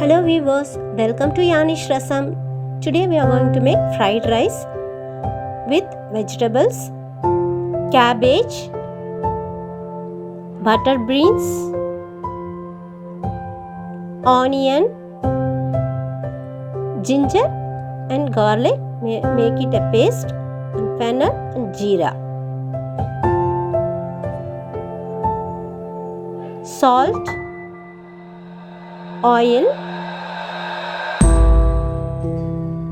Hello viewers, welcome to Yanish Rasam. Today we are going to make fried rice with vegetables, cabbage, butter beans, onion, ginger and garlic. Make it a paste, and fennel and jeera. Salt, oil,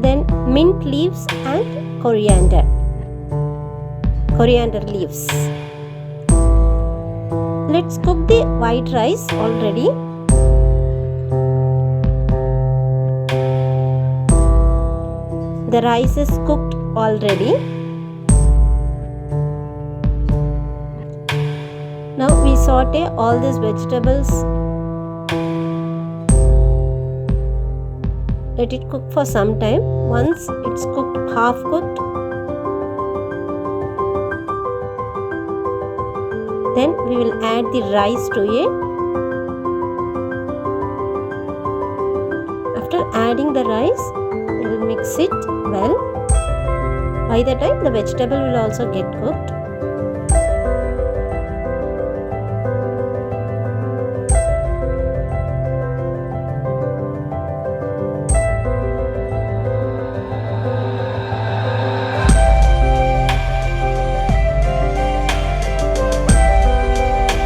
then mint leaves and coriander leaves. Let's cook the white rice already. The rice is cooked already. Now we saute all these vegetables. Let it cook for some time. Once it's cooked, half cooked, then we will add the rice to it. After adding the rice, we will mix it well. By the time the vegetable will also get cooked.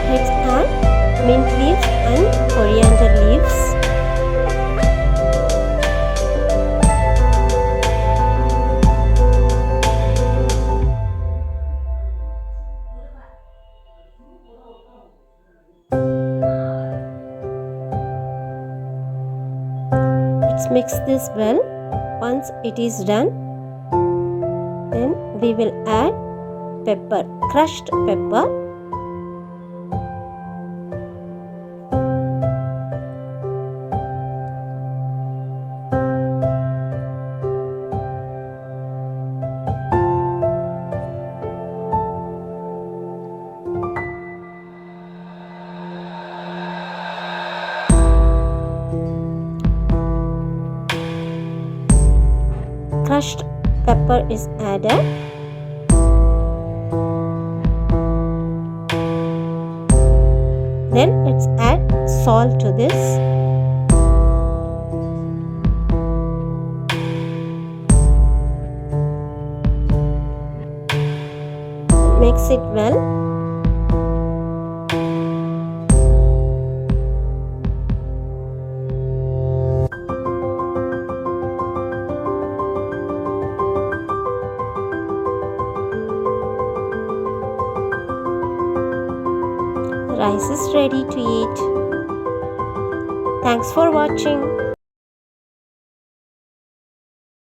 Let's add mint leaves and coriander leaves. Let's mix this well. Once it is done, then we will add pepper, crushed pepper. Crushed pepper is added. Then let's add salt to this. Mix it well. Rice is ready to eat. Thanks for watching.